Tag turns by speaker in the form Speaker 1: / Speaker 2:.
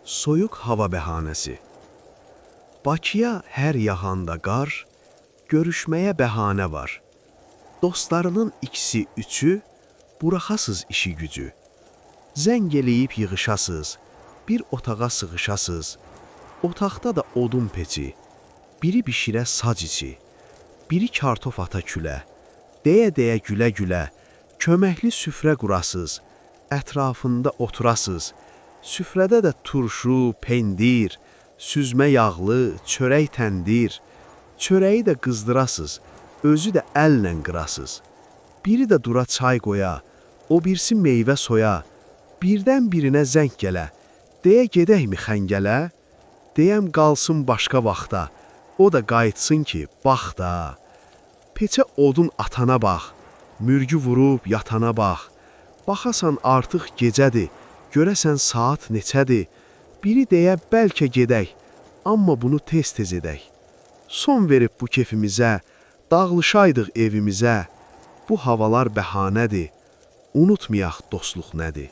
Speaker 1: Soyuq hava bəhanəsi. Bakıya hər yağanda qar, görüşməyə bəhanə var. Dostlarının ikisi, üçü, buraxasız işi gücü. Zəng eləyib yığışasız, bir otağa sığışasız. Otaqda da odun peçi, biri bişirə sac içi, biri kartof ata külə. Deyə-deyə gülə-gülə, köməkli süfrə qurasız, ətrafında oturasız. Süfrədə də turşu, pendir, süzmə yağlı, çörək təndir. Çörəyi də qızdırasız, özü də əllə qırasız. Biri də dura çay qoya, o birisi meyvə soya. Birdən birinə zəng gələ, deyə gedəkmi xəngələ? Deyəm qalsın başqa vaxta, o da qayıtsın ki, bax da. Peçə odun atana bax, mürgü vurub yatana bax. Baxasan artıq gecədir, görəsən saat neçədir. Biri deyə bəlkə gedək, amma bunu tez-tez edək. Son verib bu kefimizə, dağılışaydıq evimizə. Bu havalar bəhanədir, unutmayaq dostluq nədir.